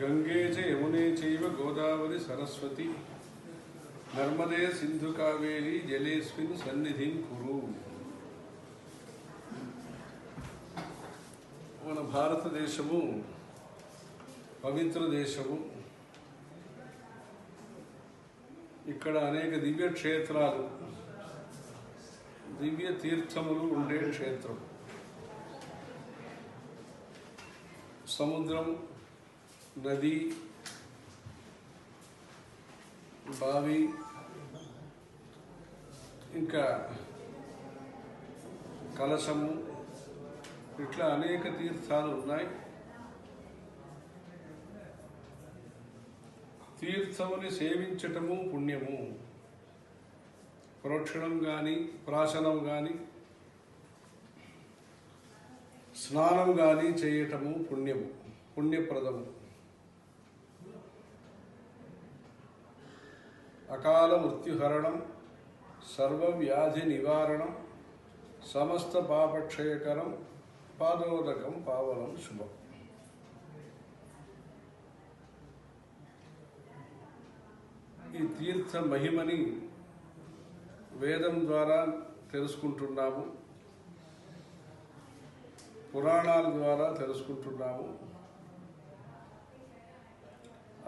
గంగే చ యమునే చైవ గోదావరి సరస్వతి నర్మదే సింధు కావేరి జలేస్మిన్ సన్నిధిం కురు. మన భారతదేశము పవిత్ర దేశము. ఇక్కడ అనేక దివ్య క్షేత్రాలు, దివ్య తీర్థములు ఉండే క్షేత్రం. సముద్రం, నది, బావి, ఇంకా కలశము, ఇట్లా అనేక తీర్థాలు ఉన్నాయి. తీర్థముని సేవించటము పుణ్యము. ప్రోక్షణం కానీ, ప్రాశనం కానీ, స్నానం కానీ చేయటము పుణ్యము, పుణ్యప్రదము. అకాల మృత్యుహరణం, సర్వవ్యాధి నివారణం, సమస్త పాపక్షయకరం, పాదోదకం పావనం శుభం. ఈ తీర్థ మహిమని వేదం ద్వారా తెలుసుకుంటున్నాము, పురాణాల ద్వారా తెలుసుకుంటున్నాము.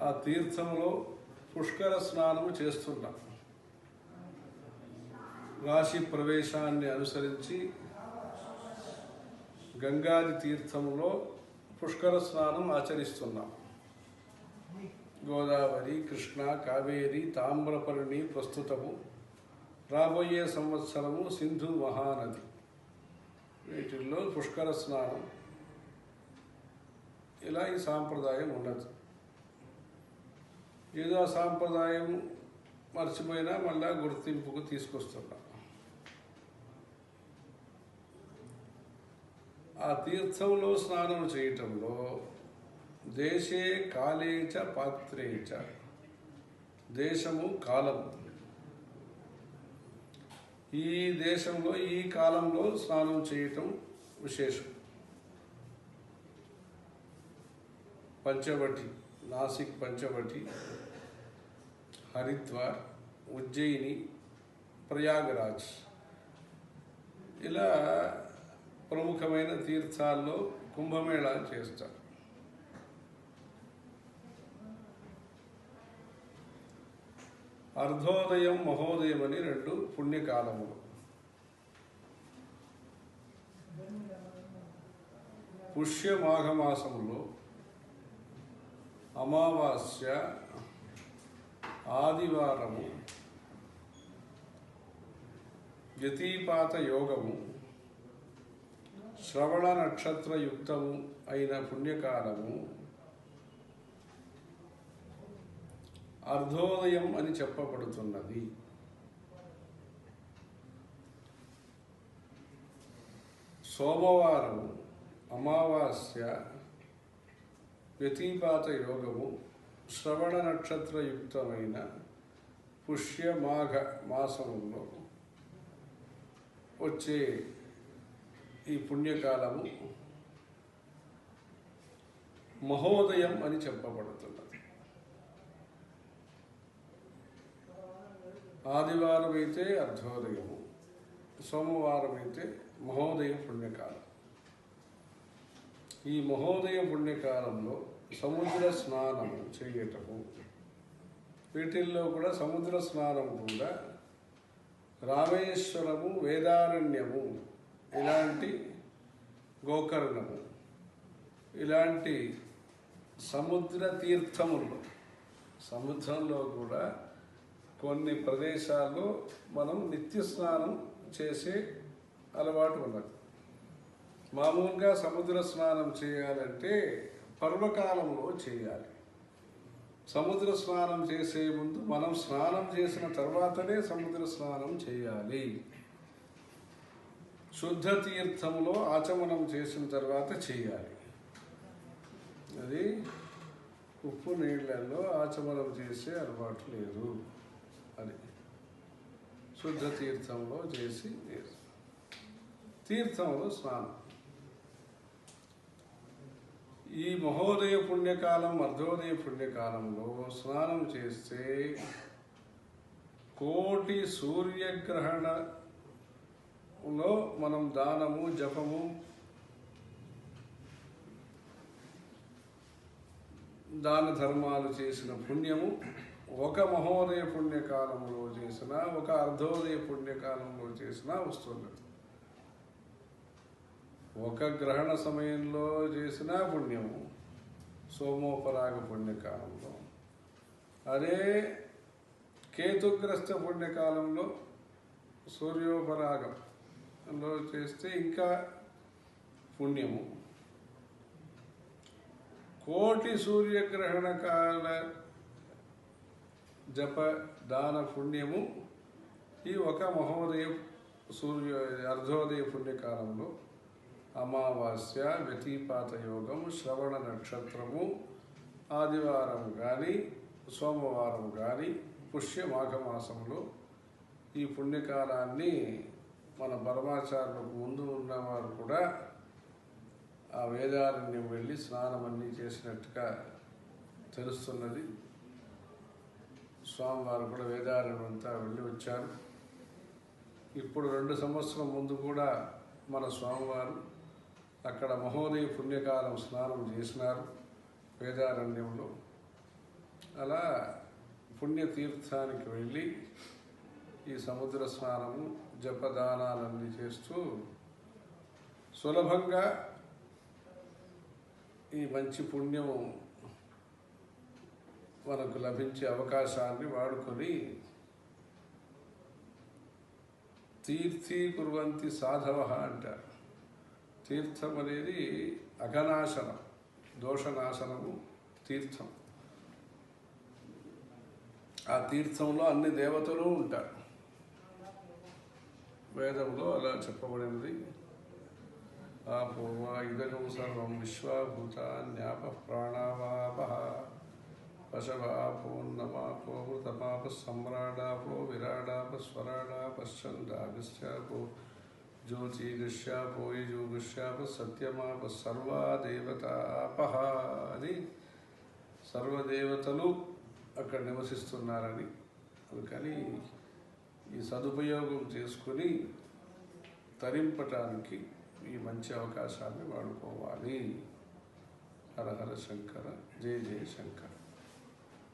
ఆ తీర్థంలో పుష్కర స్నానము చేస్తున్నాం. రాశి ప్రవేశాన్ని అనుసరించి గంగాది తీర్థంలో పుష్కర స్నానం ఆచరిస్తున్నాం. గోదావరి, కృష్ణ, కావేరి, తామ్రపర్ణి ప్రస్తుతము, రాబోయే సంవత్సరము సింధు మహానది. వీటిల్లో పుష్కర స్నానం. ఇలా ఈ సాంప్రదాయం ఉన్నది. ఏదో ఆ సాంప్రదాయం మర్చిపోయినా మళ్ళా గుర్తింపుకు తీసుకొస్తున్నాం. ఆ తీర్థంలో స్నానం చేయటంలో దేశే కాలే చ పాత్రే చ, దేశము కాలము. ఈ దేశంలో ఈ కాలంలో స్నానం చేయటం విశేషం. పంచవటి, నాసిక్ పంచవటి, హరిద్వార్, ఉజ్జయిని, ప్రయాగరాజ్, ఇలా ప్రముఖమైన తీర్థాల్లో కుంభమేళా చేస్తారు. అర్ధోదయం, మహోదయం అని రెండు పుణ్యకాలములు. పుష్యమాఘమాసములో అమావాస్య, ఆదివారము, వ్యతిపాత యోగము, శ్రవణ నక్షత్రయుక్తము అయిన పుణ్యకాలము అర్ధోదయం అని చెప్పబడుతున్నది. సోమవారం, అమావాస్య, వ్యతిపాత యోగము, శ్రవణ నక్షత్రయుక్తమైన పుష్యమాఘ మాసంలో వచ్చే ఈ పుణ్యకాలము మహోదయం అని చెప్పబడుతున్నది. ఆదివారం అయితే అర్ధోదయము, సోమవారం అయితే మహోదయ పుణ్యకాలం. ఈ మహోదయ పుణ్యకాలంలో సముద్ర స్నానము చేయటము, వీటిల్లో కూడా సముద్ర స్నానం కూడా రామేశ్వరము, వేదారణ్యము, ఇలాంటి గోకర్ణము, ఇలాంటి సముద్ర తీర్థములు, సముద్రంలో కూడా కొన్ని ప్రదేశాల్లో మనం నిత్య స్నానం చేసే అలవాటు ఉన్నది. మామూలుగా సముద్ర స్నానం చేయాలంటే పర్వకాలంలో చేయాలి. సముద్ర స్నానం చేసే ముందు మనం స్నానం చేసిన తర్వాతనే సముద్ర స్నానం చేయాలి. శుద్ధ తీర్థంలో ఆచమనం చేసిన తర్వాత చేయాలి. అది ఉప్పు నీళ్ళల్లో ఆచమనం చేసే అలవాటు లేదు. అది శుద్ధ తీర్థంలో చేసి తీర్థంలో స్నానం. ఈ మహోదయ పుణ్యకాలం అర్ధోదయ పుణ్యకాలంలో స్నానం చేస్తే కోటి సూర్యగ్రహణలో మనం దానము జపము దాన ధర్మాలు చేసిన పుణ్యము ఒక మహోదయ పుణ్యకాలంలో చేసిన ఒక అర్ధోదయ పుణ్యకాలంలో చేసినా వస్తుంది. ఒక గ్రహణ సమయంలో చేసిన పుణ్యము సోమోపరాగ పుణ్యకాలంలో, అదే కేతుగ్రస్త పుణ్యకాలంలో సూర్యోపరాగంలో చేస్తే ఇంకా పుణ్యము. కోటి సూర్యగ్రహణ కాల జప దాన పుణ్యము ఈ ఒక మహోదయ అర్ధోదయ పుణ్యకాలంలో అమావాస్య వ్యతిపాత యోగం శ్రవణ నక్షత్రము ఆదివారం కానీ సోమవారం కానీ పుష్య మాఘమాసంలో ఈ పుణ్యకాలాన్ని మన పరమాచార్యులకు ముందు ఉన్నవారు కూడా ఆ వేదారణ్యం వెళ్ళి స్నానం అన్నీ చేసినట్టుగా తెలుస్తున్నది. స్వామివారు కూడా వేదారణ్యం అంతా వెళ్ళి వచ్చారు. ఇప్పుడు 2 సంవత్సరం ముందు కూడా మన స్వామివారు అక్కడ మహోదయ పుణ్యకాలం స్నానం చేసినారు వేదారణ్యంలో. అలా పుణ్యతీర్థానికి వెళ్ళి ఈ సముద్ర స్నానము జపదానాలన్నీ చేస్తూ సులభంగా ఈ మంచి పుణ్యము మనకు లభించే అవకాశాన్ని వాడుకొని తీర్థీకుర్వంతి సాధవ అంటారు. తీర్థం అనేది అఘనాశనం, దోషనాశనము తీర్థం. ఆ తీర్థంలో అన్ని దేవతలు ఉంటారు. వేదంలో అలా చెప్పబడినది. ఆపూర్వ ఇదగం సర్వం విశ్వభూతాన్యాప ప్రాణావాపః పశవాపోన్నమాపో మృతమాప సమ్రాడాపో విరాడాప స్వరాడాపశ్చందాగశ్చాపో జ్యోతిగశ్చాపో యజుగశ్చాప సత్యమాప సర్వా దేవతాపః అని సర్వదేవతలు అక్కడ నివసిస్తున్నారని. అందుకని ఈ సదుపయోగం చేసుకుని తరింపటానికి ఈ మంచి అవకాశాన్ని వాడుకోవాలి. హర హర శంకర, జయ జయ శంకర.